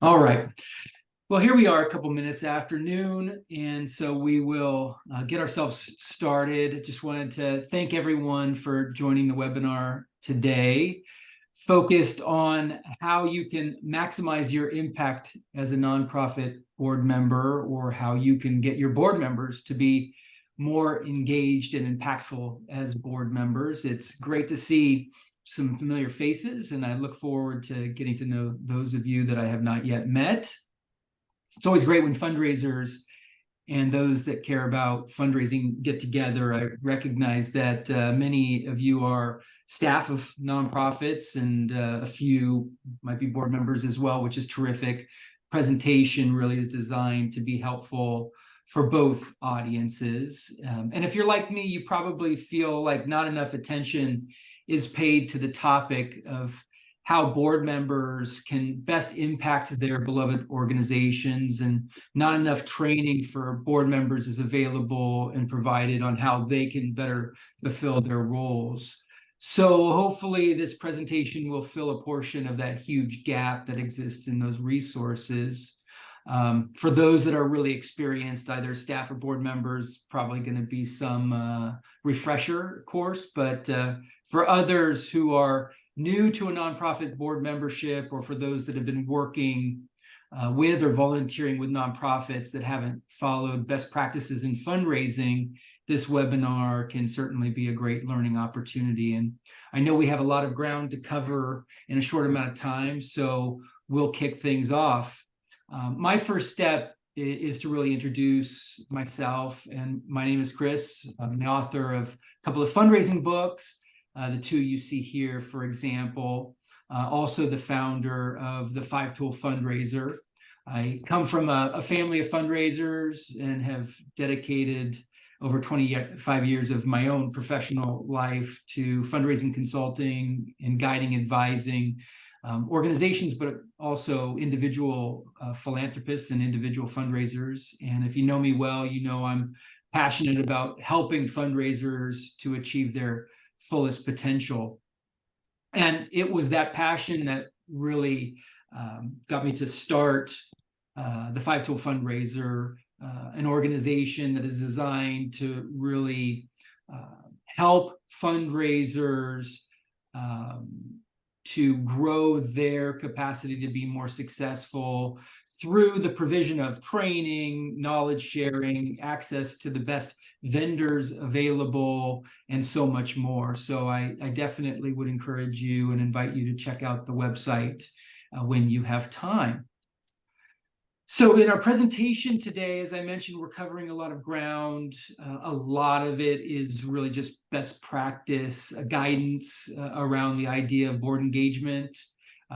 All right. Well, here we are a couple minutes after noon, and so we will get ourselves started. Just wanted to thank everyone for joining the webinar today, focused on how you can maximize your impact as a nonprofit board member, or how you can get your board members to be more engaged and impactful as board members. It's great to see some familiar faces, and I look forward to getting to know those of you that I have not yet met. It's always great when fundraisers and those that care about fundraising get together. I recognize that many of you are staff of nonprofits, and a few might be board members as well, which is terrific. Presentation really is designed to be helpful for both audiences. And if you're like me, you probably feel like not enough attention is paid to the topic of how board members can best impact their beloved organizations, and not enough training for board members is available and provided on how they can better fulfill their roles. So hopefully this presentation will fill a portion of that huge gap that exists in those resources. For those that are really experienced, either staff or board members, probably going to be some refresher course, but for others who are new to a nonprofit board membership, or for those that have been working with or volunteering with nonprofits that haven't followed best practices in fundraising, this webinar can certainly be a great learning opportunity. And I know we have a lot of ground to cover in a short amount of time, so we'll kick things off. My first step is to really introduce myself, and my name is Chris. I'm the author of a couple of fundraising books, the two you see here, for example. Also the founder of the 5-tool Fundraiser. I come from a family of fundraisers and have dedicated over 25 years of my own professional life to fundraising consulting and guiding, advising organizations, but also individual philanthropists and individual fundraisers. And if you know me well, you know I'm passionate about helping fundraisers to achieve their fullest potential. And it was that passion that really got me to start the 5-tool Fundraiser, an organization that is designed to really help fundraisers to grow their capacity to be more successful through the provision of training, knowledge sharing, access to the best vendors available, and so much more. So I definitely would encourage you and invite you to check out the website when you have time. So in our presentation today, as I mentioned, we're covering a lot of ground. A lot of it is really just best practice guidance around the idea of board engagement.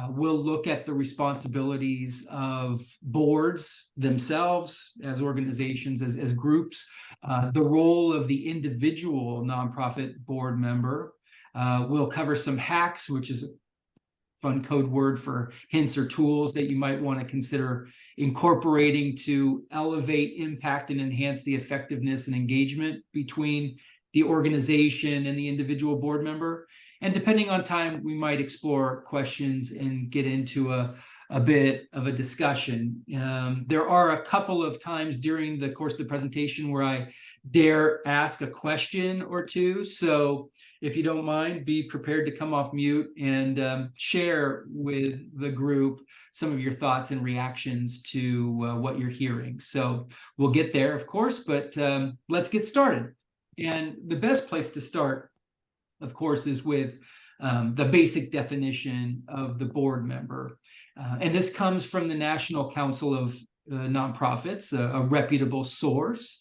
We'll look at the responsibilities of boards themselves as organizations, as groups, the role of the individual nonprofit board member. We'll cover some hacks, which is a fun code word for hints or tools that you might want to consider incorporating to elevate impact and enhance the effectiveness and engagement between the organization and the individual board member. And depending on time, we might explore questions and get into a bit of a discussion. There are a couple of times during the course of the presentation where I dare ask a question or two. So if you don't mind, be prepared to come off mute and share with the group some of your thoughts and reactions to what you're hearing. So we'll get there, of course, but let's get started. And the best place to start, of course, is with the basic definition of the board member. And this comes from the National Council of Nonprofits, a reputable source.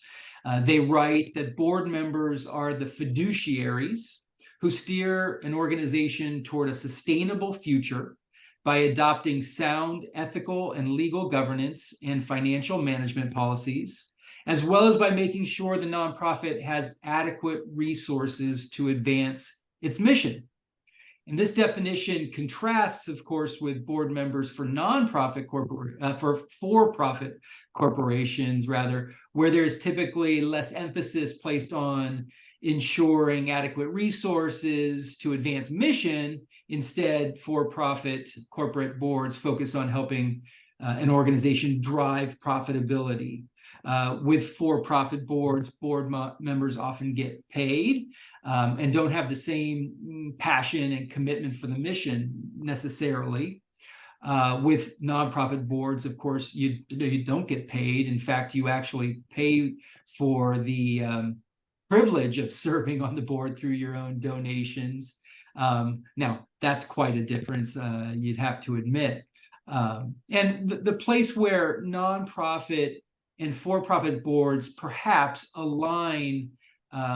They write that board members are the fiduciaries who steer an organization toward a sustainable future by adopting sound ethical and legal governance and financial management policies, as well as by making sure the nonprofit has adequate resources to advance its mission. And this definition contrasts, of course, with board members for for-profit corporations, rather, where there's typically less emphasis placed on ensuring adequate resources to advance mission. Instead, for-profit corporate boards focus on helping an organization drive profitability. With for-profit boards, members often get paid and don't have the same passion and commitment for the mission necessarily. With nonprofit boards, of course, you don't get paid. In fact, you actually pay for the privilege of serving on the board through your own donations. Now, that's quite a difference, you'd have to admit. And the place where nonprofit and for-profit boards perhaps align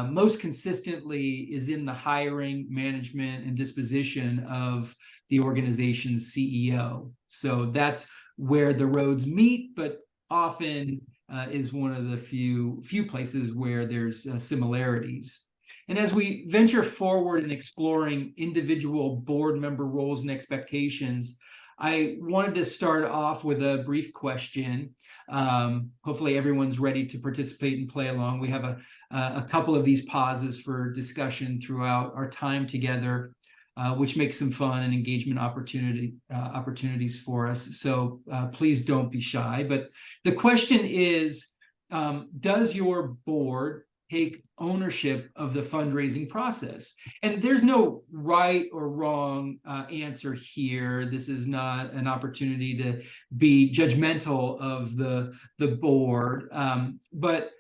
most consistently is in the hiring, management, and disposition of the organization's CEO. So that's where the roads meet, but often is one of the few places where there's similarities. And as we venture forward in exploring individual board member roles and expectations, I wanted to start off with a brief question. Hopefully everyone's ready to participate and play along. We have a couple of these pauses for discussion throughout our time together, which makes some fun and engagement opportunities for us. So please don't be shy. But the question is, does your board take ownership of the fundraising process? And there's no right or wrong answer here. This is not an opportunity to be judgmental of the board, but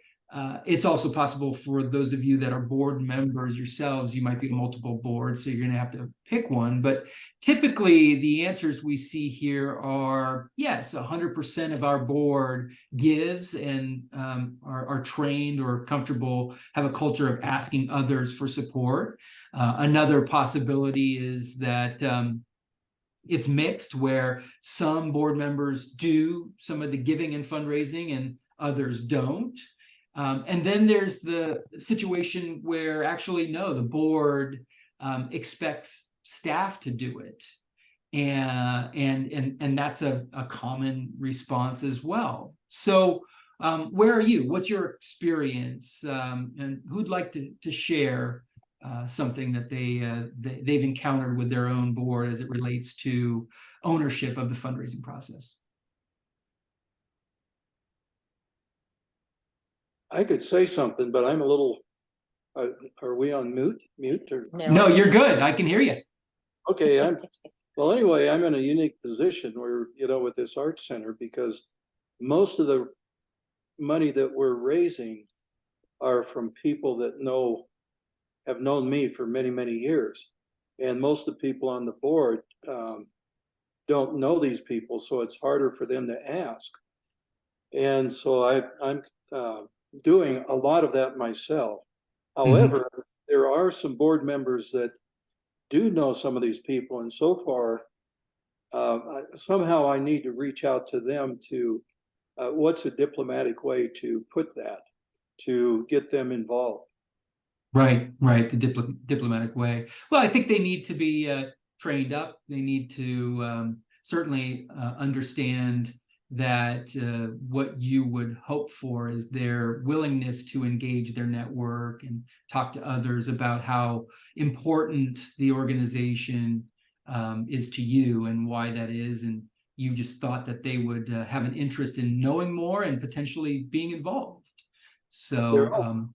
it's also possible for those of you that are board members yourselves, you might be multiple boards, so you're going to have to pick one. But typically, the answers we see here are yes, 100% of our board gives and are trained or comfortable, have a culture of asking others for support. Another possibility is that it's mixed, where some board members do some of the giving and fundraising and others don't. And then there's the situation where actually, no, the board expects staff to do it. And that's a common response as well. So where are you? What's your experience? And who'd like to share something that they've encountered with their own board as it relates to ownership of the fundraising process? I could say something, but I'm a little, are we on mute or? No, you're good. I can hear you. Okay, well, anyway, I'm in a unique position where, with this art center, because most of the money that we're raising are from people that have known me for many, many years. And most of the people on the board don't know these people, so it's harder for them to ask. And so I'm doing a lot of that myself. However, there are some board members that do know some of these people, and so far, somehow I need to reach out to them to what's a diplomatic way to put that, to get them involved. Right, the diplomatic way. Well, I think they need to be trained up. They need to certainly understand that what you would hope for is their willingness to engage their network and talk to others about how important the organization is to you and why that is. And you just thought that they would have an interest in knowing more and potentially being involved. So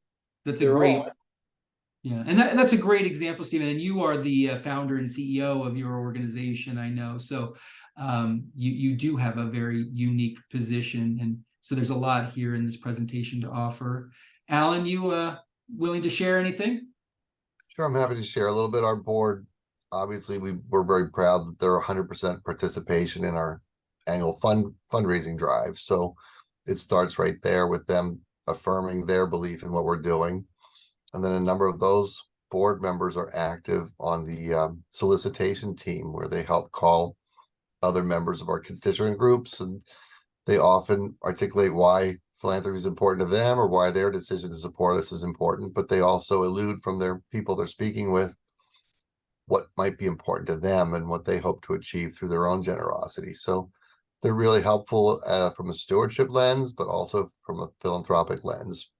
that's a great... Yeah, and that's a great example, Stephen. And you are the founder and CEO of your organization, I know. So you do have a very unique position. And so there's a lot here in this presentation to offer. Alan, you willing to share anything? Sure, I'm happy to share a little bit. Our board, obviously, we're very proud that they're 100% participation in our annual fundraising drive. So it starts right there with them affirming their belief in what we're doing. And then a number of those board members are active on the solicitation team, where they help call other members of our constituent groups, and they often articulate why philanthropy is important to them or why their decision to support us is important, but they also allude from their people they're speaking with what might be important to them and what they hope to achieve through their own generosity. So they're really helpful from a stewardship lens, but also from a philanthropic lens.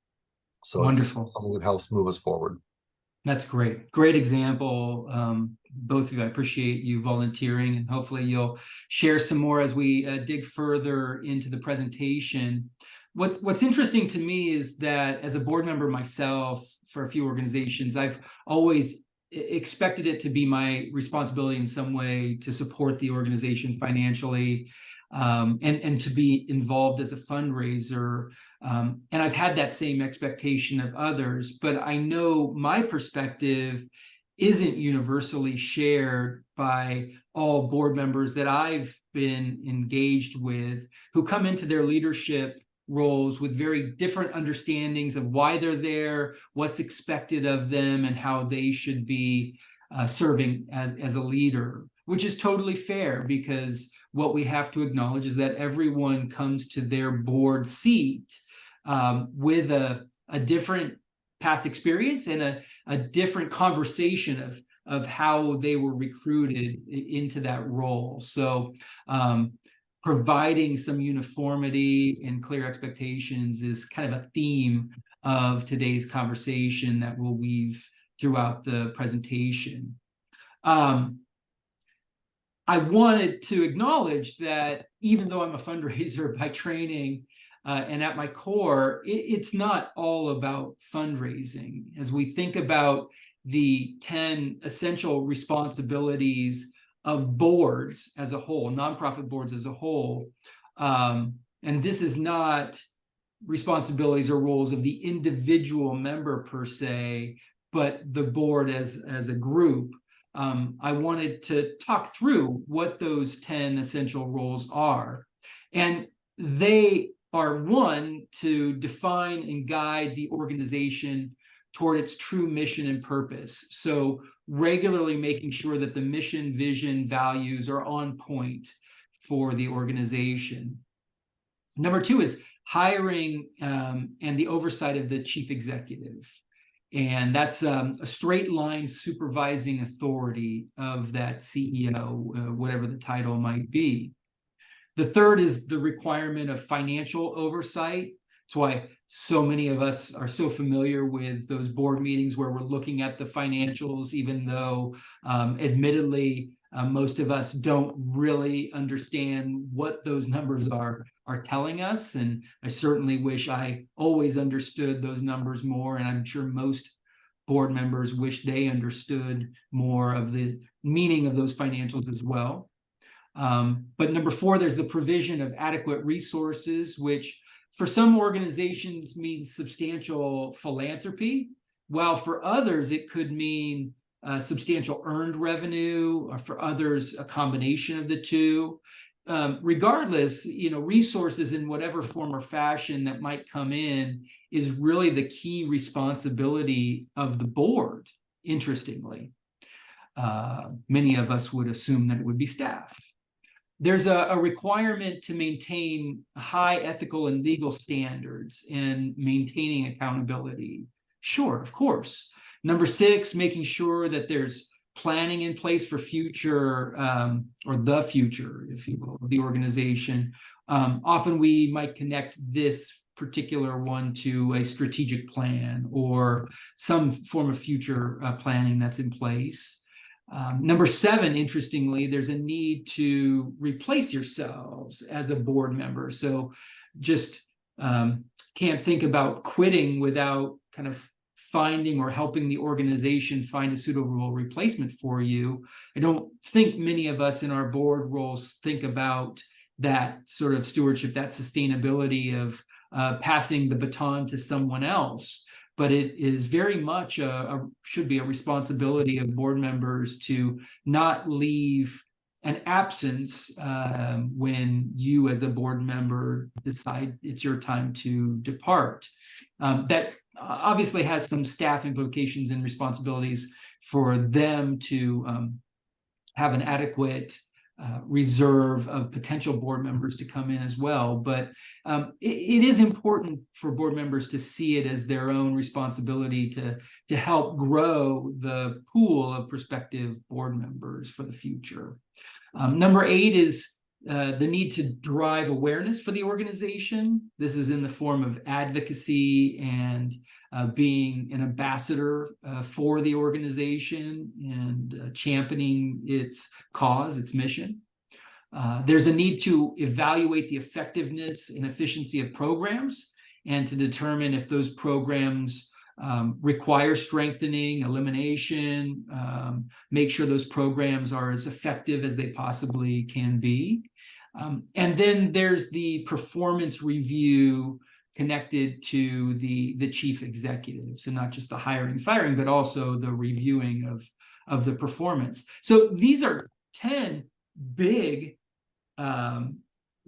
So wonderful. It's something that helps move us forward. That's great. Great example. both of you. I appreciate you volunteering, and hopefully you'll share some more as we dig further into the presentation. What's interesting to me is that as a board member myself for a few organizations, I've always expected it to be my responsibility in some way to support the organization financially, and to be involved as a fundraiser. And I've had that same expectation of others, but I know my perspective isn't universally shared by all board members that I've been engaged with, who come into their leadership roles with very different understandings of why they're there, what's expected of them, and how they should be serving as a leader, which is totally fair, because what we have to acknowledge is that everyone comes to their board seat with a different past experience and a different conversation of how they were recruited into that role. So providing some uniformity and clear expectations is kind of a theme of today's conversation that we'll weave throughout the presentation. I wanted to acknowledge that even though I'm a fundraiser by training and at my core, it's not all about fundraising. As we think about the 10 essential responsibilities of boards as a whole, nonprofit boards as a whole, and this is not responsibilities or roles of the individual member per se, but the board as a group. I wanted to talk through what those 10 essential roles are. And they are, one, to define and guide the organization toward its true mission and purpose. So regularly making sure that the mission, vision, values are on point for the organization. Number two is hiring and the oversight of the chief executive. And that's a straight line supervising authority of that CEO, whatever the title might be. The third is the requirement of financial oversight. That's why so many of us are so familiar with those board meetings where we're looking at the financials, even though admittedly, most of us don't really understand what those numbers are telling us. And I certainly wish I always understood those numbers more. And I'm sure most board members wish they understood more of the meaning of those financials as well. But number four, there's the provision of adequate resources, which for some organizations means substantial philanthropy, while for others it could mean substantial earned revenue, or for others a combination of the two. Regardless, resources in whatever form or fashion that might come in is really the key responsibility of the board, interestingly. Many of us would assume that it would be staff. There's a requirement to maintain high ethical and legal standards and maintaining accountability. Sure, of course. Number six, making sure that there's planning in place for future, or the future, if you will, of the organization. Often we might connect this particular one to a strategic plan or some form of future planning that's in place. Number seven, interestingly, there's a need to replace yourselves as a board member. So just can't think about quitting without kind of finding or helping the organization find a suitable replacement for you. I don't think many of us in our board roles think about that sort of stewardship, that sustainability of passing the baton to someone else. But it is very much should be a responsibility of board members to not leave an absence when you as a board member decide it's your time to depart. That obviously has some staff implications and responsibilities for them to have an adequate reserve of potential board members to come in as well. But it is important for board members to see it as their own responsibility to help grow the pool of prospective board members for the future. Number eight is the need to drive awareness for the organization. This is in the form of advocacy and being an ambassador for the organization and championing its cause, its mission. There's a need to evaluate the effectiveness and efficiency of programs and to determine if those programs require strengthening, elimination, make sure those programs are as effective as they possibly can be. And then there's the performance review connected to the chief executive. So not just the hiring, firing, but also the reviewing of the performance. So these are 10 big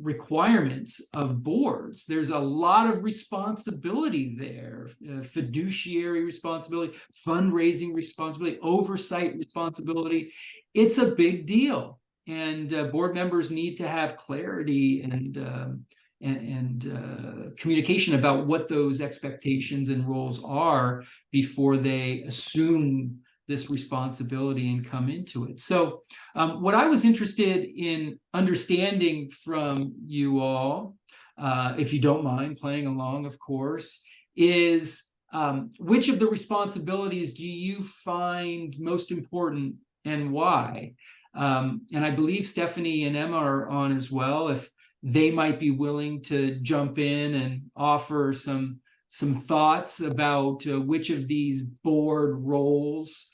requirements of boards. There's a lot of responsibility there, fiduciary responsibility, fundraising responsibility, oversight responsibility. It's a big deal, and board members need to have clarity and communication about what those expectations and roles are before they assume this responsibility and come into it. So what I was interested in understanding from you all, if you don't mind playing along, of course, is which of the responsibilities do you find most important and why? And I believe Stephanie and Emma are on as well, if they might be willing to jump in and offer some thoughts about which of these board roles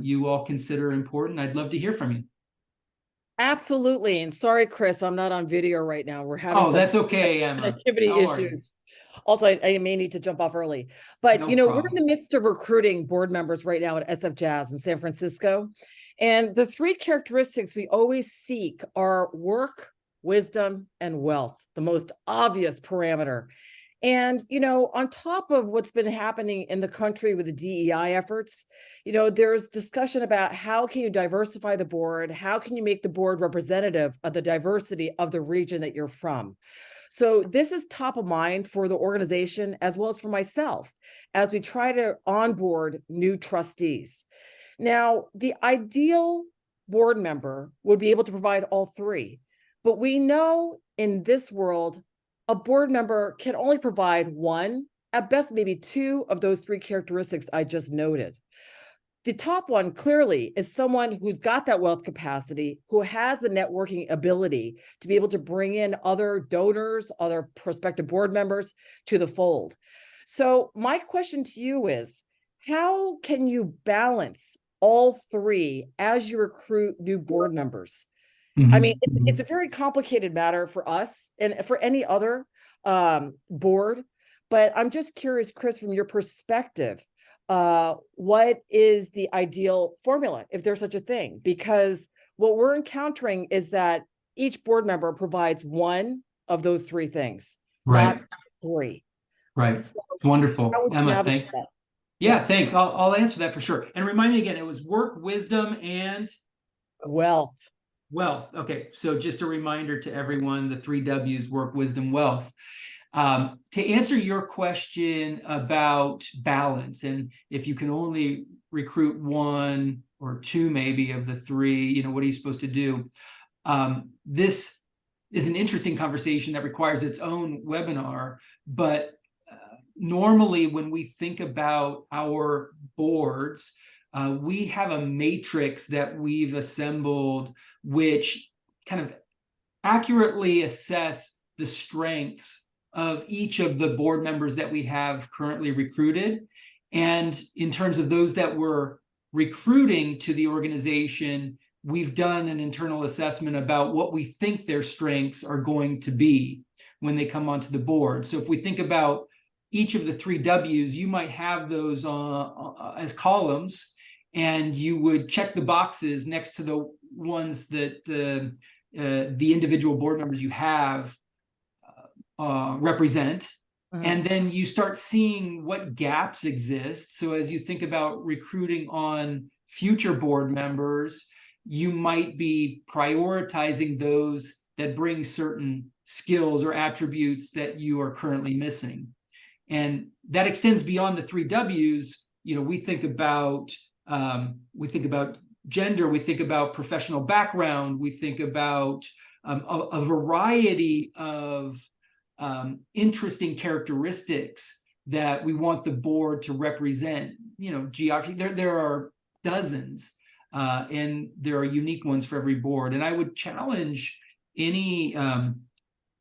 you all consider important. I'd love to hear from you. Absolutely. And sorry, Chris, I'm not on video right now. We're having some that's okay, Emma. connectivity No worries. issues. Also, I may need to jump off early, but No we're in problem. the midst of recruiting board members right now at SF Jazz in San Francisco. And the three characteristics we always seek are work, wisdom, and wealth, the most obvious parameter. And, on top of what's been happening in the country with the DEI efforts, there's discussion about how can you diversify the board? How can you make the board representative of the diversity of the region that you're from? So this is top of mind for the organization as well as for myself as we try to onboard new trustees. Now, the ideal board member would be able to provide all three, but we know in this world, a board member can only provide one, at best maybe two of those three characteristics I just noted. The top one clearly is someone who's got that wealth capacity, who has the networking ability to be able to bring in other donors, other prospective board members to the fold. So my question to you is, how can you balance all three as you recruit new board members? I mean, it's a very complicated matter for us and for any other board, but I'm just curious, Chris, from your perspective, what is the ideal formula, if there's such a thing? Because what we're encountering is that each board member provides one of those three things, not three. Right. So Wonderful. Emma, thanks. Yeah, thanks. I'll answer that for sure. And remind me again, it was work, wisdom, and wealth. Wealth. Okay, so just a reminder to everyone, the 3 W's: work, wisdom, wealth. To answer your question about balance, and if you can only recruit one or two maybe of the three, what are you supposed to do? This is an interesting conversation that requires its own webinar, but normally when we think about our boards, we have a matrix that we've assembled which kind of accurately assess the strengths of each of the board members that we have currently recruited. And in terms of those that we're recruiting to the organization, we've done an internal assessment about what we think their strengths are going to be when they come onto the board. So if we think about each of the 3 W's, you might have those as columns, and you would check the boxes next to the ones that the individual board members you have represent. And then you start seeing what gaps exist. So as you think about recruiting on future board members, you might be prioritizing those that bring certain skills or attributes that you are currently missing. And that extends beyond the 3 W's. We think about gender, we think about professional background, we think about a variety of interesting characteristics that we want the board to represent. You know, geography, there are dozens, and there are unique ones for every board. And I would challenge any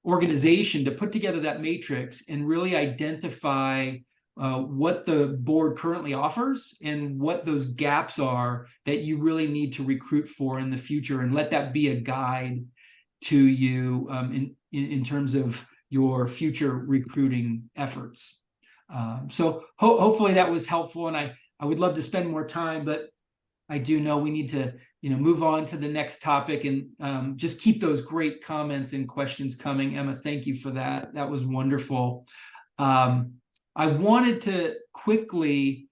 organization to put together that matrix and really identify what the board currently offers and what those gaps are that you really need to recruit for in the future, and let that be a guide to you in terms of your future recruiting efforts. So hopefully that was helpful, and I would love to spend more time, but I do know we need to move on to the next topic, and just keep those great comments and questions coming. Emma, thank you for that. That was wonderful. I wanted to quickly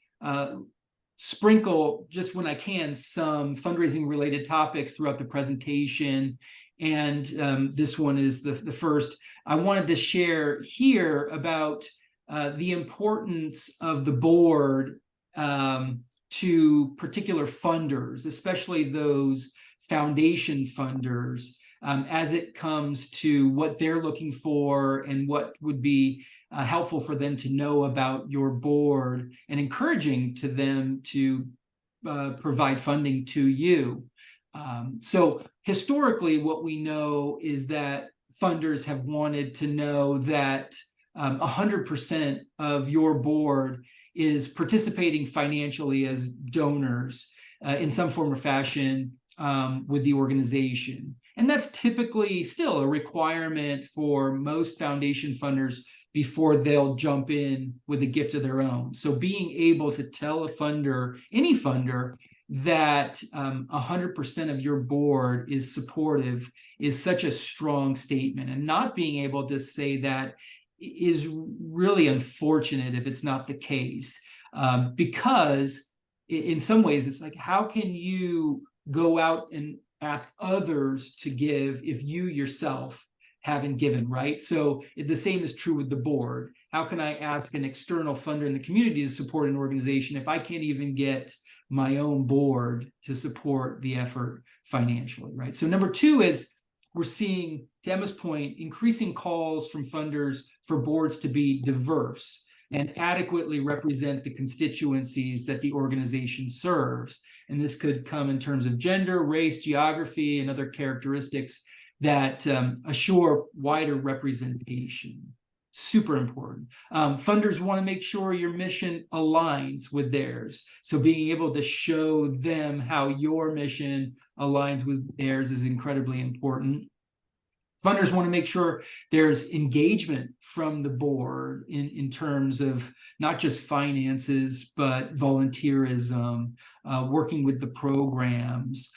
sprinkle, just when I can, some fundraising related topics throughout the presentation. And this one is the first. I wanted to share here about the importance of the board to particular funders, especially those foundation funders, as it comes to what they're looking for and what would be helpful for them to know about your board, and encouraging to them to provide funding to you. So historically, what we know is that funders have wanted to know that 100% of your board is participating financially as donors in some form or fashion with the organization. And that's typically still a requirement for most foundation funders before they'll jump in with a gift of their own. So being able to tell a funder, any funder, that 100% of your board is supportive is such a strong statement. And not being able to say that is really unfortunate if it's not the case, because in some ways it's like, how can you go out and ask others to give if you yourself haven't given, right? So the same is true with the board. How can I ask an external funder in the community to support an organization if I can't even get my own board to support the effort financially, right? So number two is, we're seeing, to Emma's point, increasing calls from funders for boards to be diverse and adequately represent the constituencies that the organization serves. And this could come in terms of gender, race, geography, and other characteristics that assure wider representation. Super important. Funders want to make sure your mission aligns with theirs. So being able to show them how your mission aligns with theirs is incredibly important. Funders want to make sure there's engagement from the board in terms of not just finances, but volunteerism, working with the programs.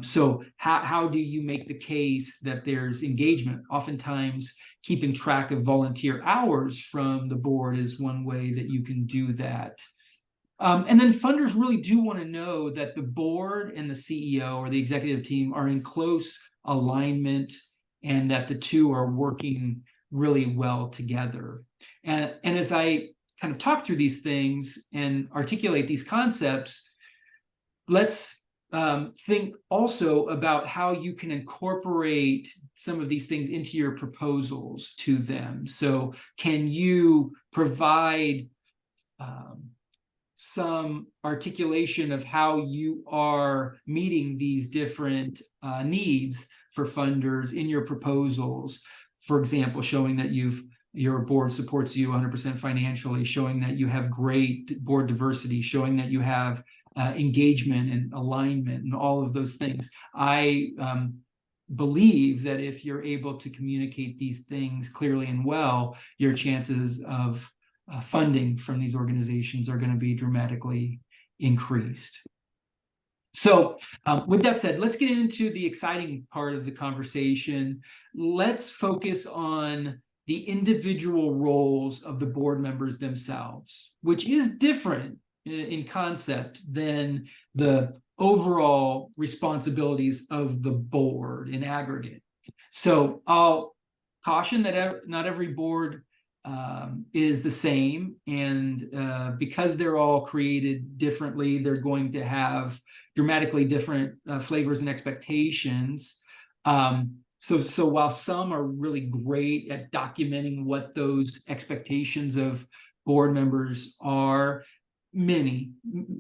So how do you make the case that there's engagement? Oftentimes, keeping track of volunteer hours from the board is one way that you can do that. And then funders really do want to know that the board and the CEO or the executive team are in close alignment, and that the two are working really well together. And as I kind of talk through these things and articulate these concepts, let's think also about how you can incorporate some of these things into your proposals to them. So can you provide some articulation of how you are meeting these different needs for funders in your proposals? For example, showing that your board supports you 100% financially, showing that you have great board diversity, showing that you have engagement and alignment and all of those things. I believe that if you're able to communicate these things clearly and well, your chances of funding from these organizations are going to be dramatically increased. So with that said, let's get into the exciting part of the conversation. Let's focus on the individual roles of the board members themselves, which is different in concept than the overall responsibilities of the board in aggregate. So I'll caution that not every board is the same, and because they're all created differently, they're going to have dramatically different flavors and expectations. So while some are really great at documenting what those expectations of board members are, many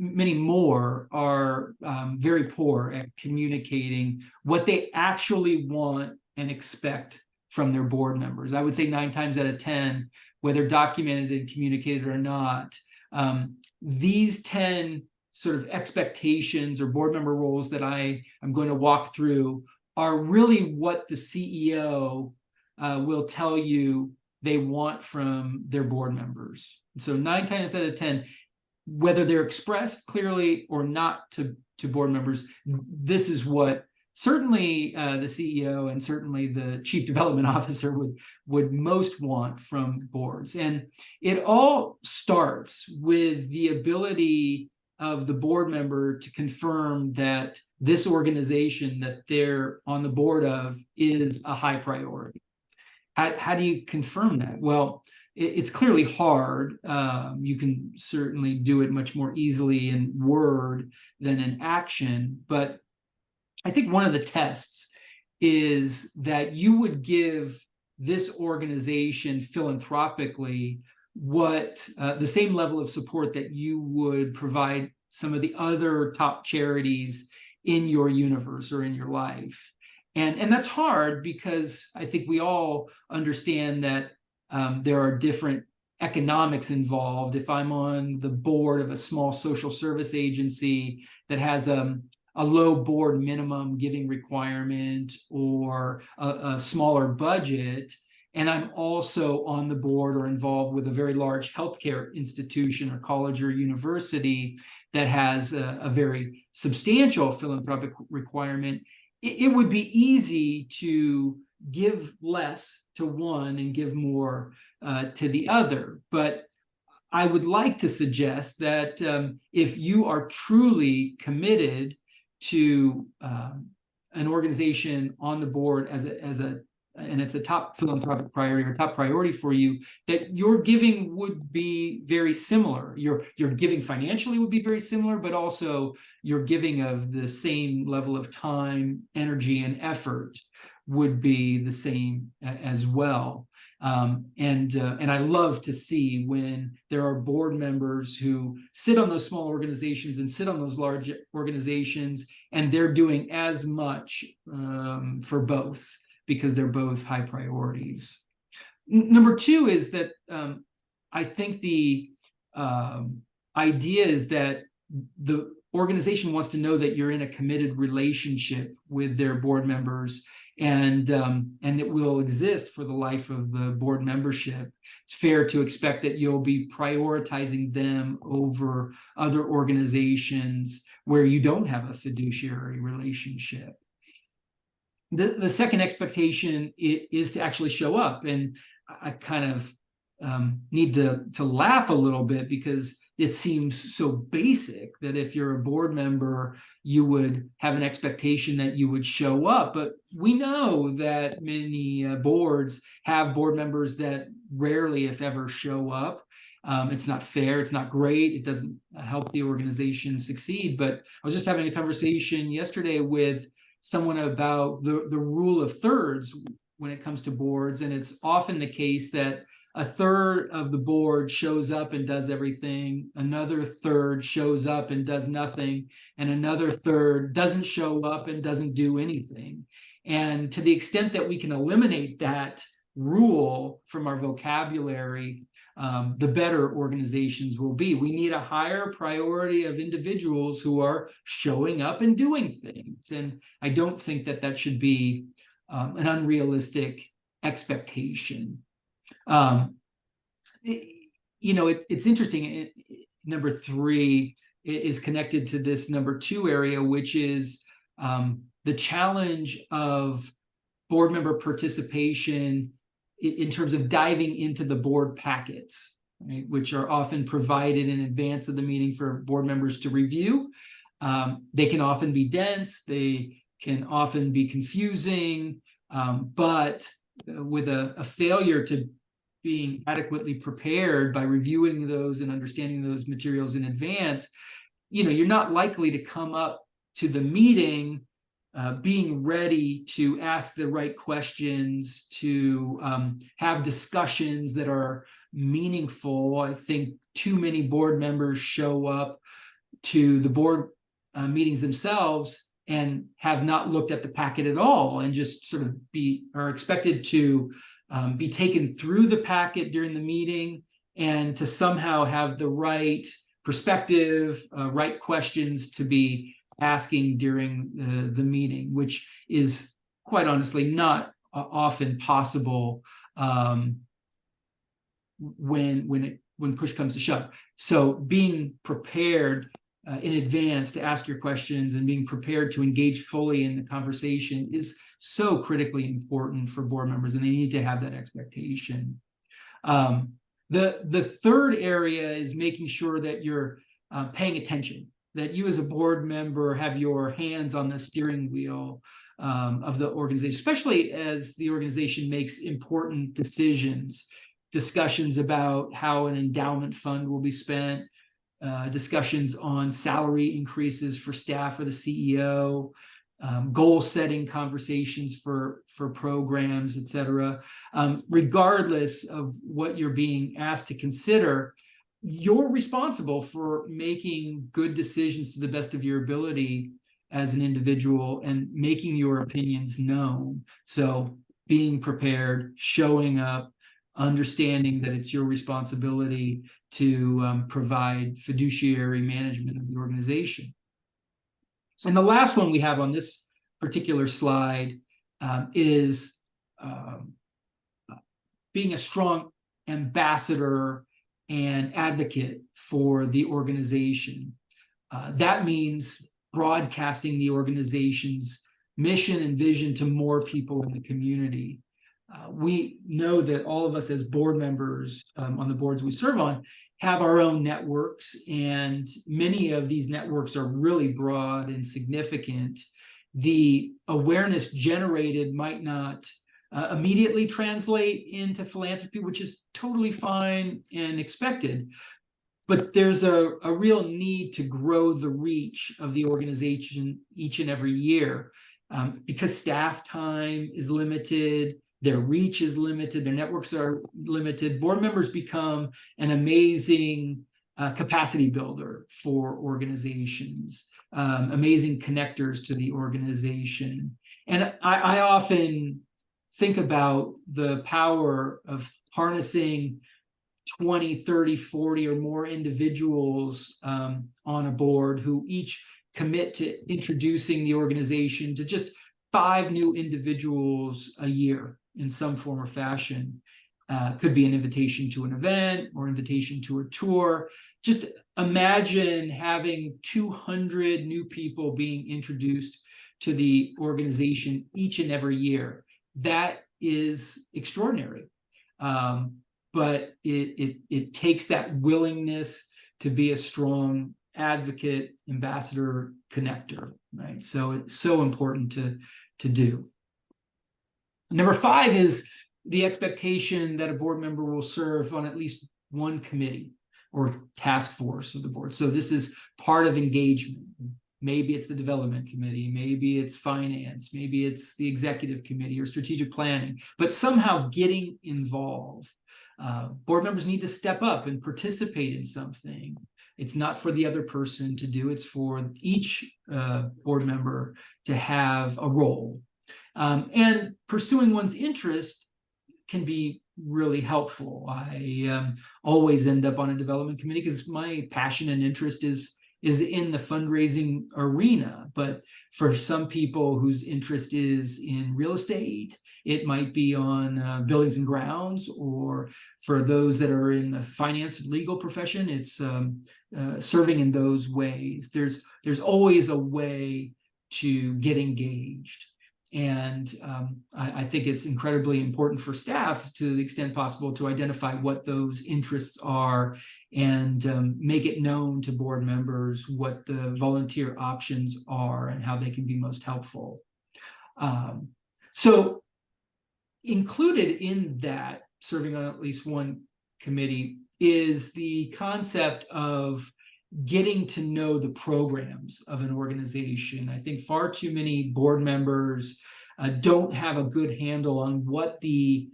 more are very poor at communicating what they actually want and expect from their board members. I would say 9 times out of 10, whether documented and communicated or not, these 10 sort of expectations or board member roles that I am going to walk through are really what the CEO will tell you they want from their board members. So 9 times out of 10, whether they're expressed clearly or not to board members, this is what certainly the CEO and certainly the chief development officer would most want from boards. And it all starts with the ability of the board member to confirm that this organization that they're on the board of is a high priority. How do you confirm that? Well, it's clearly hard. You can certainly do it much more easily in word than in action. But I think one of the tests is that you would give this organization philanthropically what the same level of support that you would provide some of the other top charities in your universe or in your life. And that's hard because I think we all understand that there are different economics involved. If I'm on the board of a small social service agency that has a low board minimum giving requirement or a smaller budget, and I'm also on the board or involved with a very large healthcare institution or college or university that has a very substantial philanthropic requirement, it would be easy to give less to one and give more to the other. But I would like to suggest that if you are truly committed to an organization on the board and it's a top philanthropic priority or top priority for you, that your giving would be very similar. Your giving financially would be very similar, but also your giving of the same level of time, energy, and effort would be the same as well. And I love to see when there are board members who sit on those small organizations and sit on those large organizations, and they're doing as much for both, because they're both high priorities. Number 2 is that I think the idea is that the organization wants to know that you're in a committed relationship with their board members, and it will exist for the life of the board membership. It's fair to expect that you'll be prioritizing them over other organizations where you don't have a fiduciary relationship. The second expectation is to actually show up. And I kind of need to laugh a little bit because it seems so basic that if you're a board member, you would have an expectation that you would show up. But we know that many boards have board members that rarely, if ever, show up. It's not fair. It's not great. It doesn't help the organization succeed. But I was just having a conversation yesterday with someone about the rule of thirds when it comes to boards. And it's often the case that a third of the board shows up and does everything, another third shows up and does nothing, and another third doesn't show up and doesn't do anything. And to the extent that we can eliminate that rule from our vocabulary, the better organizations will be. We need a higher priority of individuals who are showing up and doing things. And I don't think that that should be an unrealistic expectation. It's interesting. Number 3 is connected to this number 2 area, which is the challenge of board member participation in terms of diving into the board packets, right, which are often provided in advance of the meeting for board members to review. They can often be dense, they can often be confusing, but with a failure to being adequately prepared by reviewing those and understanding those materials in advance, you're not likely to come up to the meeting being ready to ask the right questions, to have discussions that are meaningful. I think too many board members show up to the board meetings themselves and have not looked at the packet at all, and just sort of are expected to be taken through the packet during the meeting and to somehow have the right perspective, right questions to be asking during the meeting, which is quite honestly not often possible when push comes to shove. So being prepared in advance to ask your questions and being prepared to engage fully in the conversation is so critically important for board members, and they need to have that expectation. The third area is making sure that you're paying attention, that you as a board member have your hands on the steering wheel of the organization, especially as the organization makes important decisions, discussions about how an endowment fund will be spent, discussions on salary increases for staff or the CEO, goal setting conversations for programs, et cetera. Regardless of what you're being asked to consider, you're responsible for making good decisions to the best of your ability as an individual and making your opinions known. So being prepared, showing up, understanding that it's your responsibility to provide fiduciary management of the organization. And the last one we have on this particular slide is being a strong ambassador and advocate for the organization. That means broadcasting the organization's mission and vision to more people in the community. We know that all of us as board members on the boards we serve on have our own networks, and many of these networks are really broad and significant. The awareness generated might not immediately translate into philanthropy, which is totally fine and expected. But there's a real need to grow the reach of the organization each and every year because staff time is limited, their reach is limited, their networks are limited. Board members become an amazing capacity builder for organizations, amazing connectors to the organization. And I often think about the power of harnessing 20, 30, 40 or more individuals on a board who each commit to introducing the organization to just 5 new individuals a year in some form or fashion. Could be an invitation to an event or invitation to a tour. Just imagine having 200 new people being introduced to the organization each and every year. That is extraordinary. But it takes that willingness to be a strong advocate, ambassador, connector, right? So it's so important to do. Number 5 is the expectation that a board member will serve on at least one committee or task force of the board. So this is part of engagement. Maybe it's the development committee, maybe it's finance, maybe it's the executive committee or strategic planning, but somehow getting involved. Board members need to step up and participate in something. It's not for the other person to do, it's for each board member to have a role. And pursuing one's interest can be really helpful. I always end up on a development committee because my passion and interest is in the fundraising arena. But for some people whose interest is in real estate, it might be on buildings and grounds, or for those that are in the finance and legal profession, it's serving in those ways. There's always a way to get engaged. And I think it's incredibly important for staff, to the extent possible, to identify what those interests are and make it known to board members what the volunteer options are and how they can be most helpful. So included in that, serving on at least one committee, is the concept of getting to know the programs of an organization. I think far too many board members don't have a good handle on what the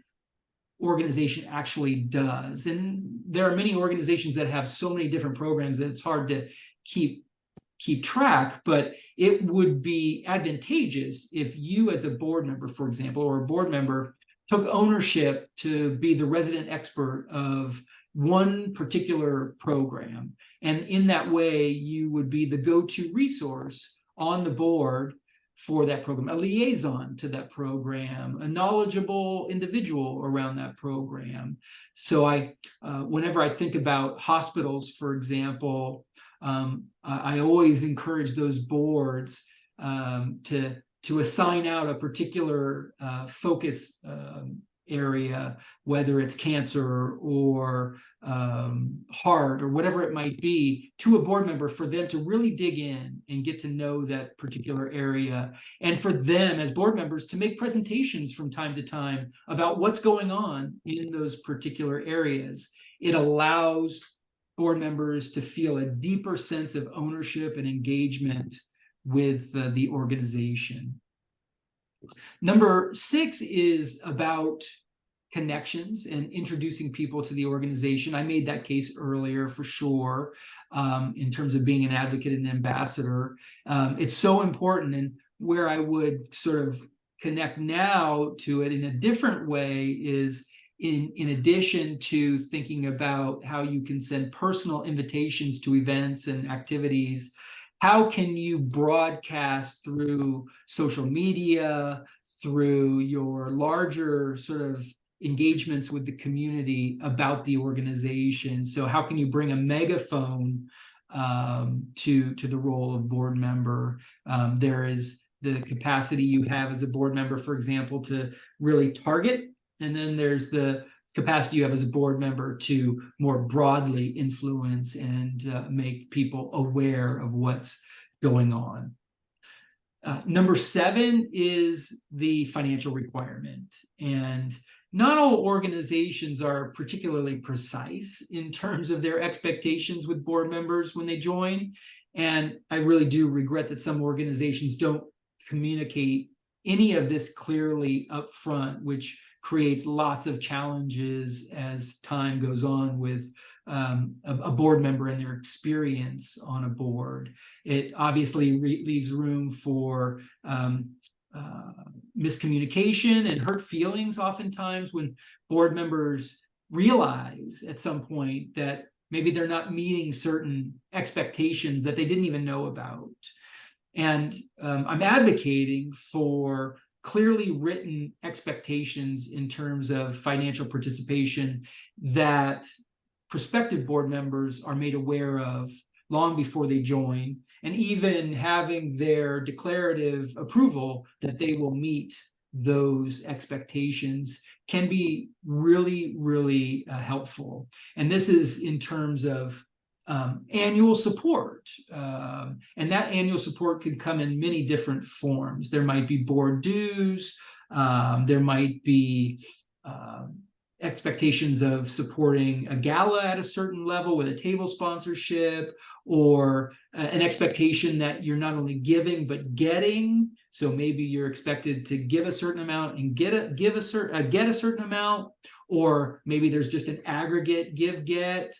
organization actually does. And there are many organizations that have so many different programs that it's hard to keep track, but it would be advantageous if you as a board member, for example, or a board member took ownership to be the resident expert of one particular program. And in that way, you would be the go-to resource on the board for that program, a liaison to that program, a knowledgeable individual around that program. So whenever I think about hospitals, for example, I always encourage those boards to assign out a particular focus area, whether it's cancer or heart or whatever it might be, to a board member for them to really dig in and get to know that particular area, and for them as board members to make presentations from time to time about what's going on in those particular areas. It allows board members to feel a deeper sense of ownership and engagement with the organization. Number 6 is about connections and introducing people to the organization. I made that case earlier for sure, in terms of being an advocate and ambassador. It's so important, and where I would sort of connect now to it in a different way is in addition to thinking about how you can send personal invitations to events and activities, how can you broadcast through social media, through your larger sort of engagements with the community about the organization? So how can you bring a megaphone to the role of board member? There is the capacity you have as a board member, for example, to really target, and then there's the capacity you have as a board member to more broadly influence and make people aware of what's going on. Number 7 is the financial requirement. And not all organizations are particularly precise in terms of their expectations with board members when they join. And I really do regret that some organizations don't communicate any of this clearly up front, which creates lots of challenges as time goes on with a board member and their experience on a board. It obviously leaves room for miscommunication and hurt feelings oftentimes when board members realize at some point that maybe they're not meeting certain expectations that they didn't even know about. And I'm advocating for clearly written expectations in terms of financial participation that prospective board members are made aware of long before they join, and even having their declarative approval that they will meet those expectations can be really, really helpful. And this is in terms of annual support. And that annual support could come in many different forms. There might be board dues, there might be expectations of supporting a gala at a certain level with a table sponsorship, or an expectation that you're not only giving but getting. So maybe you're expected to give a certain amount and get a certain amount, or maybe there's just an aggregate get.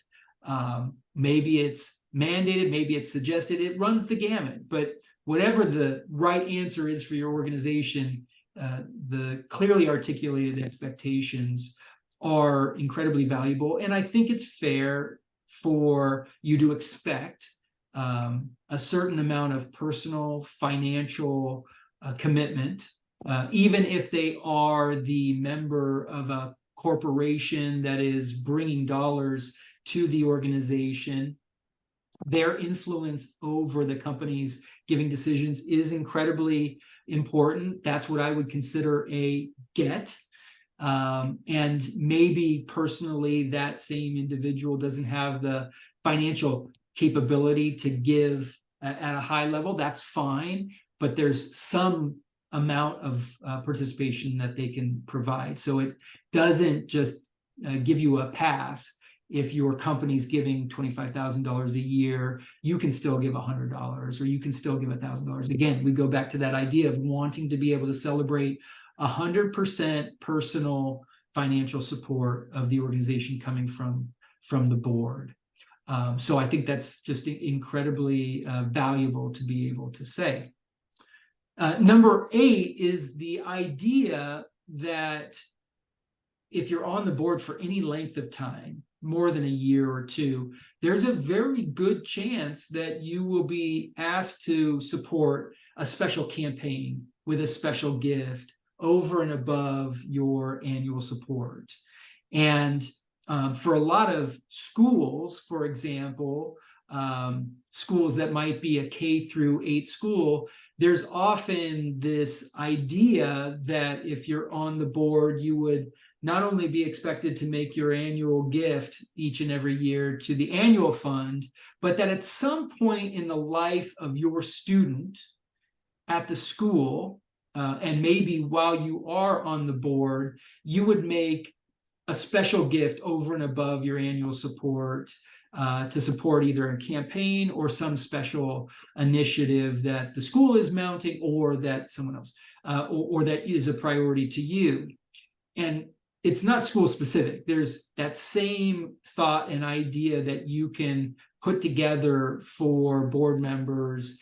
Maybe it's mandated, maybe it's suggested. It runs the gamut. But whatever the right answer is for your organization, the clearly articulated expectations are incredibly valuable. And I think it's fair for you to expect a certain amount of personal financial commitment, even if they are the member of a corporation that is bringing dollars to the organization. Their influence over the company's giving decisions is incredibly important. That's what I would consider a get. And maybe personally that same individual doesn't have the financial capability to give at a high level. That's fine, but there's some amount of participation that they can provide. So it doesn't just give you a pass. if your company's giving $25,000 a year, you can still give $100 or you can still give $1,000. Again, we go back to that idea of wanting to be able to celebrate 100% personal financial support of the organization coming from the board. So I think that's just incredibly valuable to be able to say. Number 8 is the idea that if you're on the board for any length of time, more than a year or two, there's a very good chance that you will be asked to support a special campaign with a special gift over and above your annual support. And for a lot of schools, for example, schools that might be a K-8 school, there's often this idea that if you're on the board, you would not only be expected to make your annual gift each and every year to the annual fund, but that at some point in the life of your student at the school, and maybe while you are on the board, you would make a special gift over and above your annual support to support either a campaign or some special initiative that the school is mounting or that someone else, or that is a priority to you. And it's not school specific. There's that same thought and idea that you can put together for board members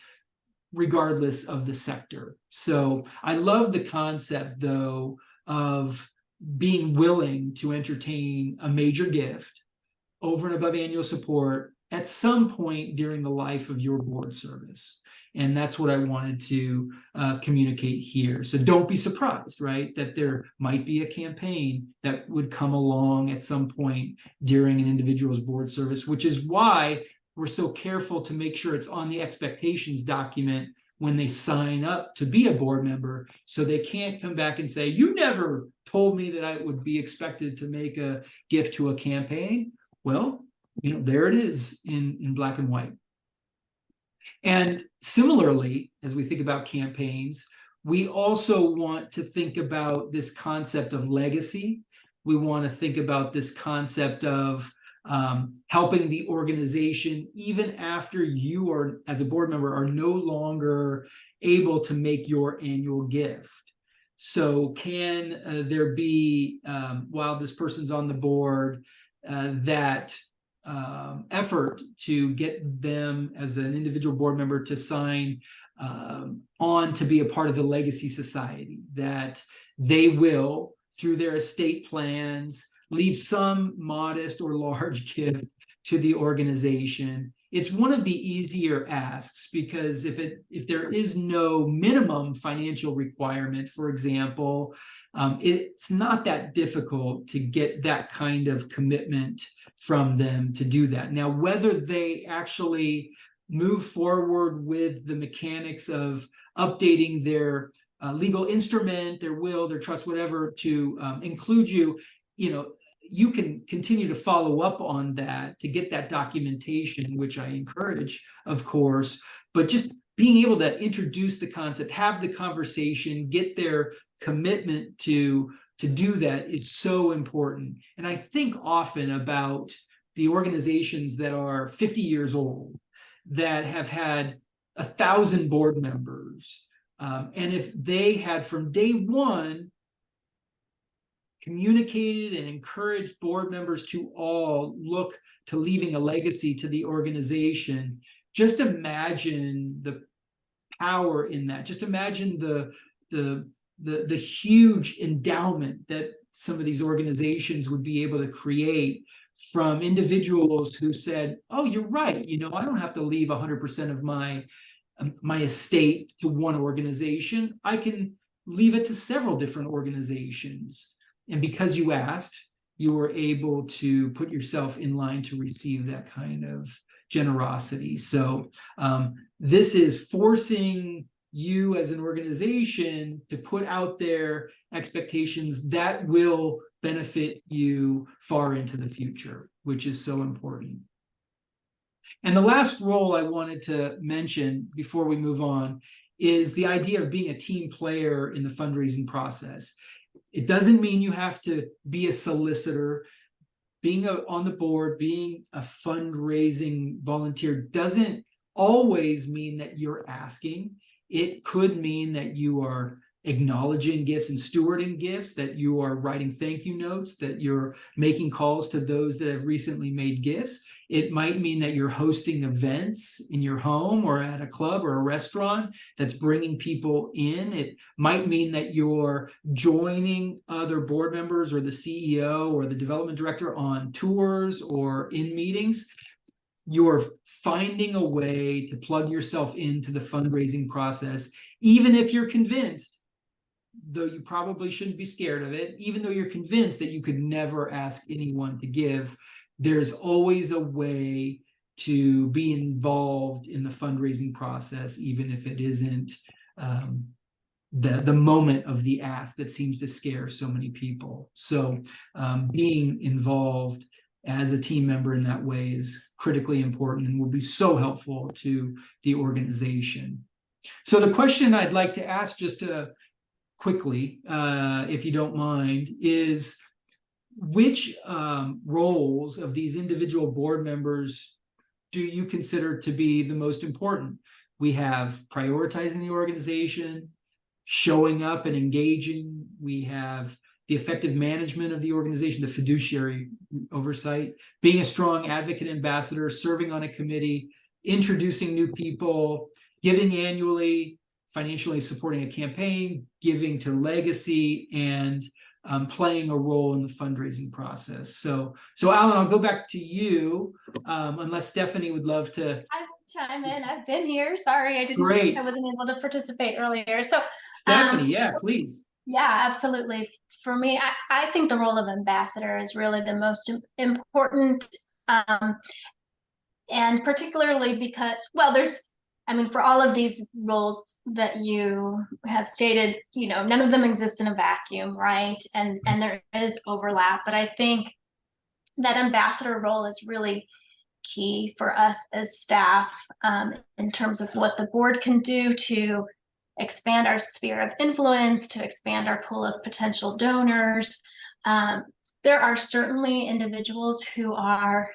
regardless of the sector. So I love the concept, though, of being willing to entertain a major gift over and above annual support at some point during the life of your board service. And that's what I wanted to communicate here. So don't be surprised, right, that there might be a campaign that would come along at some point during an individual's board service, which is why we're so careful to make sure it's on the expectations document when they sign up to be a board member, so they can't come back and say, you never told me that I would be expected to make a gift to a campaign. Well, there it is in black and white. And similarly, as we think about campaigns, we also want to think about this concept of legacy. We want to think about this concept of helping the organization even after you are, as a board member, are no longer able to make your annual gift. So can there be, while this person's on the board, that effort to get them as an individual board member to sign on to be a part of the Legacy Society, that they will, through their estate plans, leave some modest or large gift to the organization. It's one of the easier asks, because if there is no minimum financial requirement, for example, it's not that difficult to get that kind of commitment from them to do that. Now, whether they actually move forward with the mechanics of updating their legal instrument, their will, their trust, whatever, to include you, you can continue to follow up on that to get that documentation, which I encourage, of course, but just being able to introduce the concept, have the conversation, get their commitment to do that is so important. And I think often about the organizations that are 50 years old, that have had 1,000 board members. And if they had from day one communicated and encouraged board members to all look to leaving a legacy to the organization, just imagine the power in that. Just imagine the huge endowment that some of these organizations would be able to create from individuals who said, oh, you're right, I don't have to leave 100% of my estate to one organization. I can leave it to several different organizations. And because you asked, you were able to put yourself in line to receive that kind of generosity. So this is forcing you as an organization to put out there expectations that will benefit you far into the future, which is so important. And the last role I wanted to mention before we move on is the idea of being a team player in the fundraising process. It doesn't mean you have to be a solicitor. being on the board, being a fundraising volunteer doesn't always mean that you're asking. It could mean that you are acknowledging gifts and stewarding gifts, that you are writing thank you notes, that you're making calls to those that have recently made gifts. It might mean that you're hosting events in your home or at a club or a restaurant that's bringing people in. It might mean that you're joining other board members or the CEO or the development director on tours or in meetings. You're finding a way to plug yourself into the fundraising process, even if you're convinced, though you probably shouldn't be scared of it, even though you're convinced that you could never ask anyone to give, there's always a way to be involved in the fundraising process, even if it isn't the moment of the ask that seems to scare so many people. So being involved as a team member in that way is critically important and will be so helpful to the organization. So the question I'd like to ask just to quickly, if you don't mind, is which roles of these individual board members do you consider to be the most important? We have prioritizing the organization, showing up and engaging. We have the effective management of the organization, the fiduciary oversight, being a strong advocate ambassador, serving on a committee, introducing new people, giving annually, financially supporting a campaign, giving to legacy, and playing a role in the fundraising process. So Alan, I'll go back to you, unless Stephanie would love to. I will chime in. I've been here. Sorry, I Great. wasn't able to participate earlier. So Stephanie, yeah, please. yeah, absolutely. For me, I think the role of ambassador is really the most important, and particularly because, well, for all of these roles that you have stated, none of them exist in a vacuum, right? And there is overlap, but I think that ambassador role is really key for us as staff, in terms of what the board can do to expand our sphere of influence, to expand our pool of potential donors. There are certainly individuals who are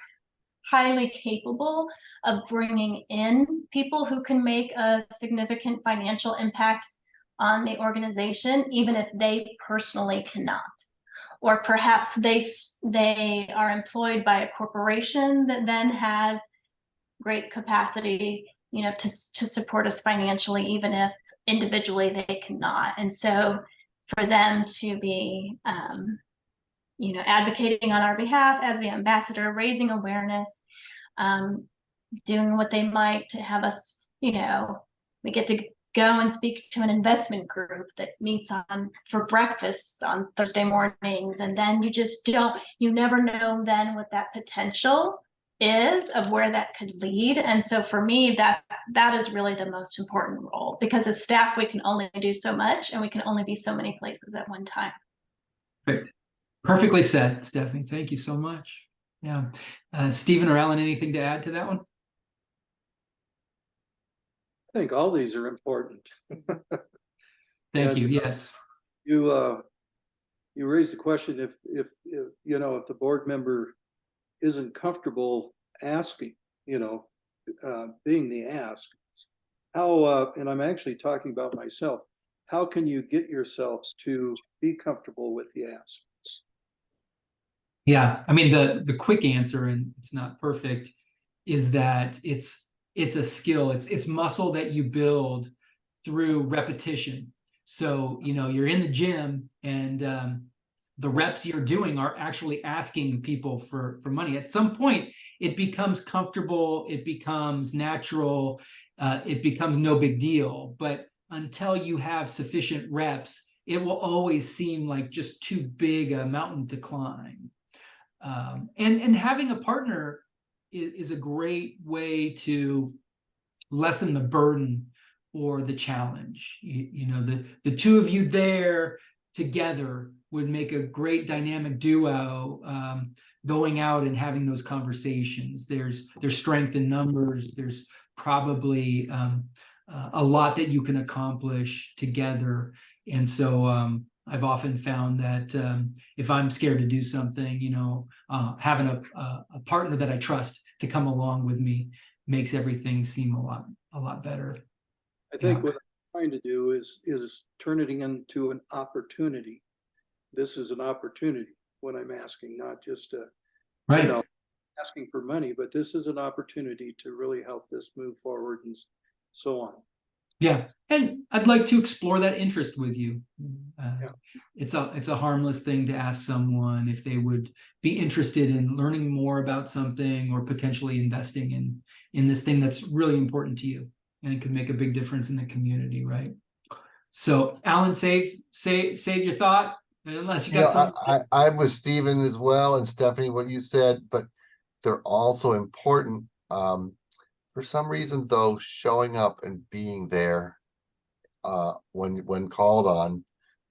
highly capable of bringing in people who can make a significant financial impact on the organization, even if they personally cannot. Or perhaps they are employed by a corporation that then has great capacity, to support us financially, even if individually they cannot. And so for them to be advocating on our behalf as the ambassador, raising awareness, doing what they might to have us, we get to go and speak to an investment group that meets for breakfast on Thursday mornings. And then you never know then what that potential is of where that could lead. And so for me, that is really the most important role, because as staff, we can only do so much and we can only be so many places at one time. Perfect. Perfectly said, Stephanie. Thank you so much. Yeah. Stephen or Alan, anything to add to that one? I think all these are important. Thank you. Yes. You raised the question if the board member isn't comfortable asking, being the ask, how, and I'm actually talking about myself, how can you get yourselves to be comfortable with the ask? Yeah, I mean, the quick answer, and it's not perfect, is that it's a skill. It's muscle that you build through repetition. So, you're in the gym and the reps you're doing are actually asking people for money. At some point, it becomes comfortable, it becomes natural, it becomes no big deal. But until you have sufficient reps, it will always seem like just too big a mountain to climb. And having a partner is a great way to lessen the burden or the challenge. The two of you there together would make a great dynamic duo, going out and having those conversations. There's strength in numbers. There's probably a lot that you can accomplish together. And so I've often found that if I'm scared to do something, having a partner that I trust to come along with me makes everything seem a lot better. I think Yeah. what I'm trying to do is turn it into an opportunity. This is an opportunity when I'm asking, not just Right. asking for money, but this is an opportunity to really help this move forward and so on. Yeah, and I'd like to explore that interest with you. Yeah. It's a harmless thing to ask someone if they would be interested in learning more about something or potentially investing in this thing that's really important to you, and it could make a big difference in the community, right? So, Alan, save your thought, unless you got something. I'm with Stephen as well, and Stephanie, what you said, but they're also important. For some reason, though, showing up and being there when called on,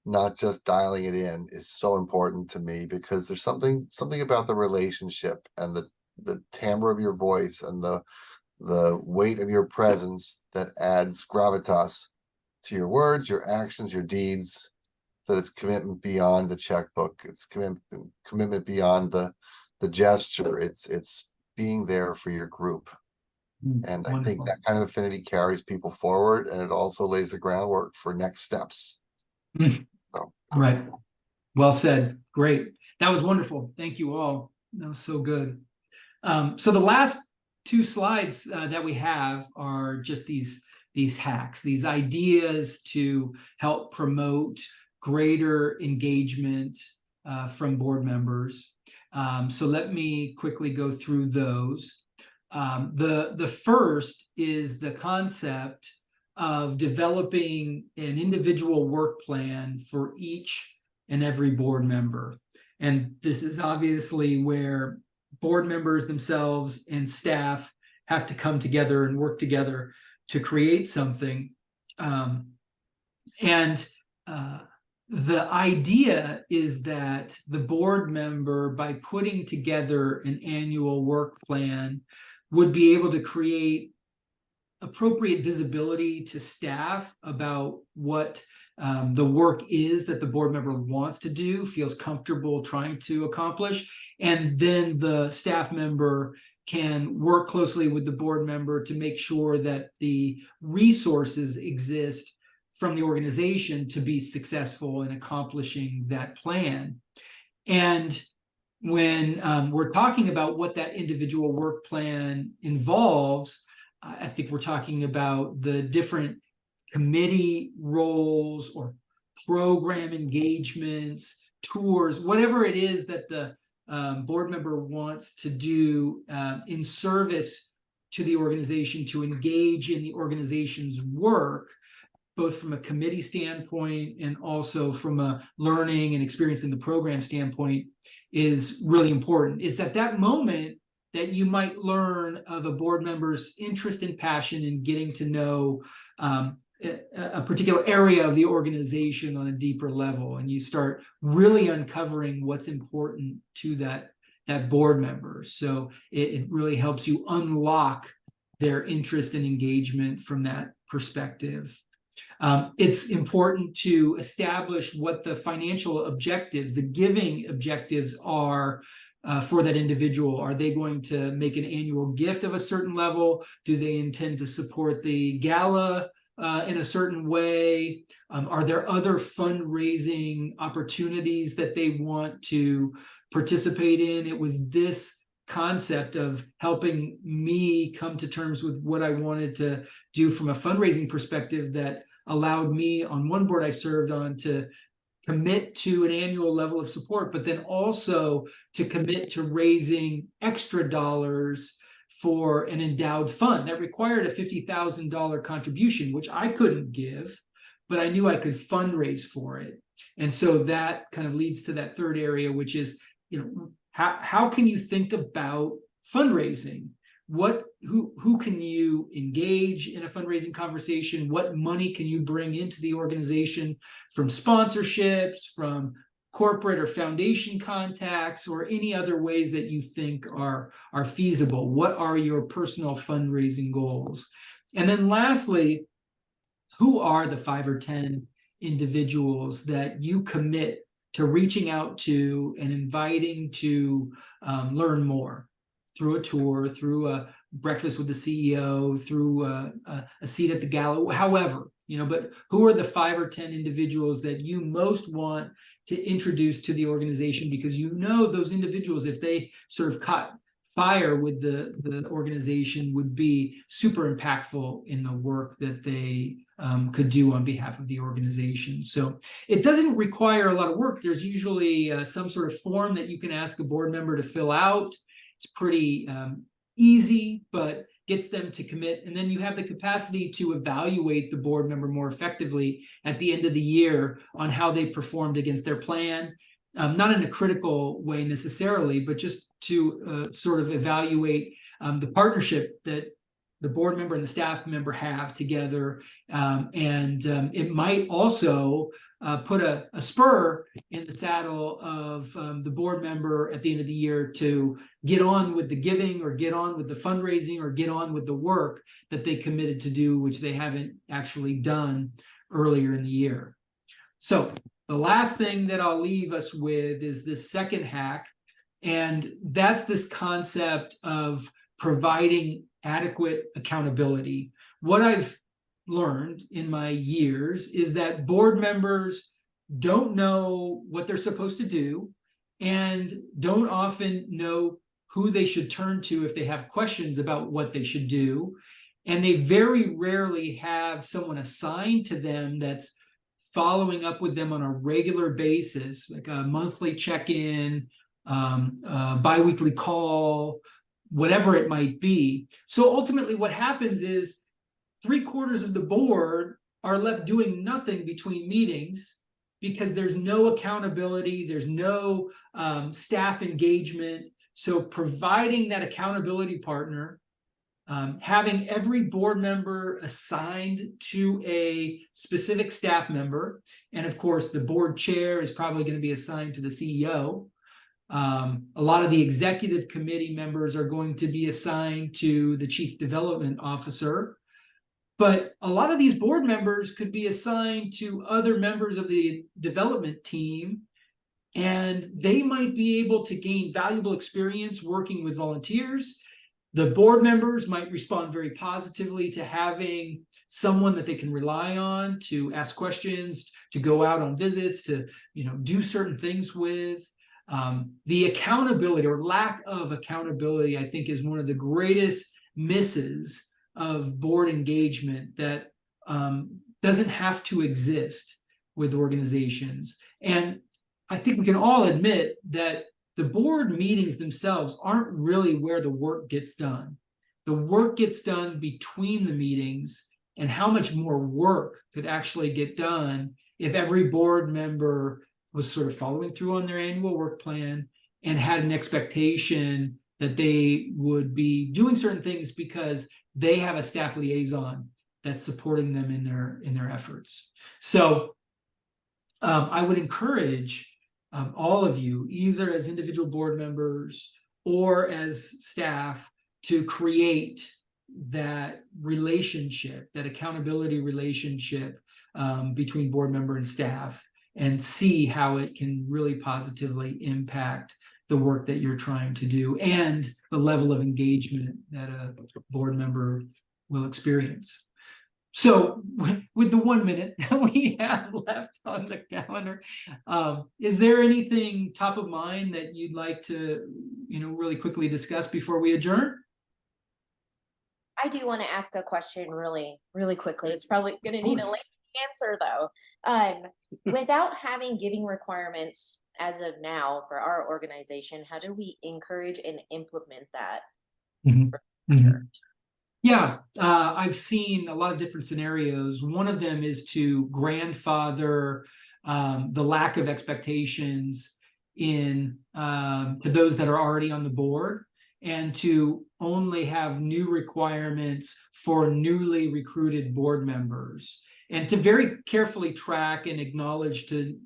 not just dialing it in, is so important to me, because there's something about the relationship and the timbre of your voice and the weight of your presence that adds gravitas to your words, your actions, your deeds. That it's commitment beyond the checkbook. It's commitment beyond the gesture. It's being there for your group. And I think Wonderful. that kind of affinity carries people forward, and it also lays the groundwork for next steps. So, Right. Well said. Great. That was wonderful. Thank you all. That was so good. So the last two slides that we have are just these hacks, these ideas to help promote greater engagement from board members. So let me quickly go through those. The first is the concept of developing an individual work plan for each and every board member. And this is obviously where board members themselves and staff have to come together and work together to create something. The idea is that the board member, by putting together an annual work plan, would be able to create appropriate visibility to staff about what the work is that the board member wants to do, feels comfortable trying to accomplish, and then the staff member can work closely with the board member to make sure that the resources exist from the organization to be successful in accomplishing that plan. And when we're talking about what that individual work plan involves, I think we're talking about the different committee roles or program engagements, tours, whatever it is that the board member wants to do in service to the organization, to engage in the organization's work, both from a committee standpoint and also from a learning and experiencing the program standpoint, is really important. It's at that moment that you might learn of a board member's interest and passion in getting to know a particular area of the organization on a deeper level, and you start really uncovering what's important to that board member. So it really helps you unlock their interest and engagement from that perspective. It's important to establish what the financial objectives, the giving objectives are for that individual. Are they going to make an annual gift of a certain level? Do they intend to support the gala in a certain way? Are there other fundraising opportunities that they want to participate in? It was this concept of helping me come to terms with what I wanted to do from a fundraising perspective that allowed me, on one board I served on, to commit to an annual level of support, but then also to commit to raising extra dollars for an endowed fund that required a $50,000 contribution, which I couldn't give, but I knew I could fundraise for it. And so that kind of leads to that third area, which is, how can you think about fundraising? Who can you engage in a fundraising conversation? What money can you bring into the organization from sponsorships, from corporate or foundation contacts, or any other ways that you think are feasible? What are your personal fundraising goals? And then lastly, who are the 5 or 10 individuals that you commit to reaching out to and inviting to learn more through a tour, through a breakfast with the CEO, through a seat at the gala, however, but who are the 5 or 10 individuals that you most want to introduce to the organization, because those individuals, if they sort of caught fire with the organization, would be super impactful in the work that they could do on behalf of the organization. So it doesn't require a lot of work. There's usually some sort of form that you can ask a board member to fill out. It's pretty easy, but gets them to commit. And then you have the capacity to evaluate the board member more effectively at the end of the year on how they performed against their plan. Not in a critical way necessarily, but just to sort of evaluate the partnership that the board member and the staff member have together. It might also put a spur in the saddle of the board member at the end of the year to get on with the giving, or get on with the fundraising, or get on with the work that they committed to do, which they haven't actually done earlier in the year. So the last thing that I'll leave us with is this second hack, and that's this concept of providing adequate accountability. What I've learned in my years is that board members don't know what they're supposed to do, and don't often know who they should turn to if they have questions about what they should do. And they very rarely have someone assigned to them that's following up with them on a regular basis, like a monthly check-in, bi-weekly call, whatever it might be. So ultimately what happens is 3/4 of the board are left doing nothing between meetings, because there's no accountability, there's no staff engagement. So providing that accountability partner, having every board member assigned to a specific staff member, and of course the board chair is probably going to be assigned to the CEO. A lot of the executive committee members are going to be assigned to the chief development officer. But a lot of these board members could be assigned to other members of the development team, and they might be able to gain valuable experience working with volunteers. The board members might respond very positively to having someone that they can rely on to ask questions, to go out on visits, to do certain things with. The accountability or lack of accountability, I think, is one of the greatest misses of board engagement that doesn't have to exist with organizations. And I think we can all admit that the board meetings themselves aren't really where the work gets done. The work gets done between the meetings, and how much more work could actually get done if every board member was sort of following through on their annual work plan and had an expectation that they would be doing certain things because they have a staff liaison that's supporting them in their efforts. So I would encourage all of you, either as individual board members or as staff, to create that relationship, that accountability relationship between board member and staff, and see how it can really positively impact the work that you're trying to do and the level of engagement that a board member will experience. So with the 1 minute that we have left on the calendar, is there anything top of mind that you'd like to, really quickly discuss before we adjourn? I do want to ask a question really, really quickly. It's probably going to need a lengthy answer though. Without having giving requirements as of now for our organization, how do we encourage and implement that? Yeah, I've seen a lot of different scenarios. One of them is to grandfather the lack of expectations in to those that are already on the board, and to only have new requirements for newly recruited board members, and to very carefully track and acknowledge to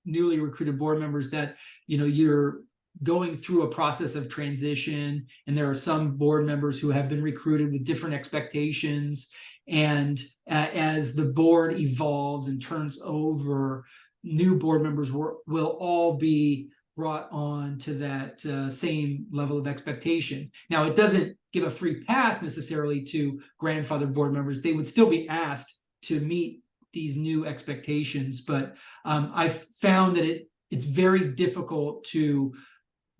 newly recruited board members that you're going through a process of transition, and there are some board members who have been recruited with different expectations. And as the board evolves and turns over, new board members will all be brought on to that same level of expectation. Now, it doesn't give a free pass necessarily to grandfathered board members. They would still be asked to meet these new expectations, but I've found that it's very difficult to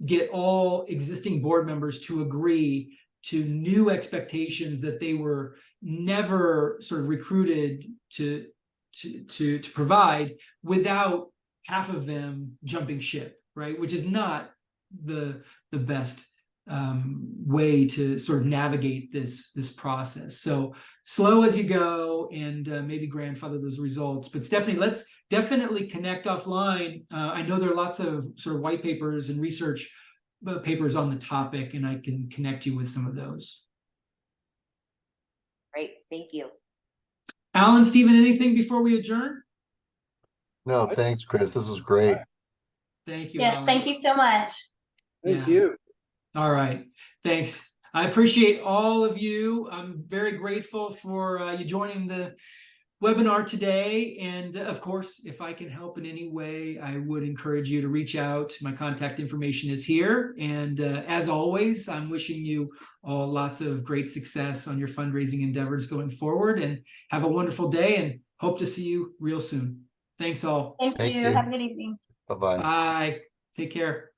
get all existing board members to agree to new expectations that they were never sort of recruited to provide, without half of them jumping ship, right? Which is not the best way to sort of navigate this process. So slow as you go, and maybe grandfather those results. But Stephanie, let's definitely connect offline. I know there are lots of sort of white papers and research papers on the topic, and I can connect you with some of those. Great, thank you. Alan, Stephen, anything before we adjourn? No, thanks, Chris. This was great. Thank you. Yes, Alan. thank you so much. Thank Yeah. you. All right. Thanks. I appreciate all of you. I'm very grateful for you joining the webinar today. And of course, if I can help in any way, I would encourage you to reach out. My contact information is here. And as always, I'm wishing you all lots of great success on your fundraising endeavors going forward, and have a wonderful day, and hope to see you real soon. Thanks all. Thank Thank you. you. Have a good evening. Bye-bye. Bye. Take care.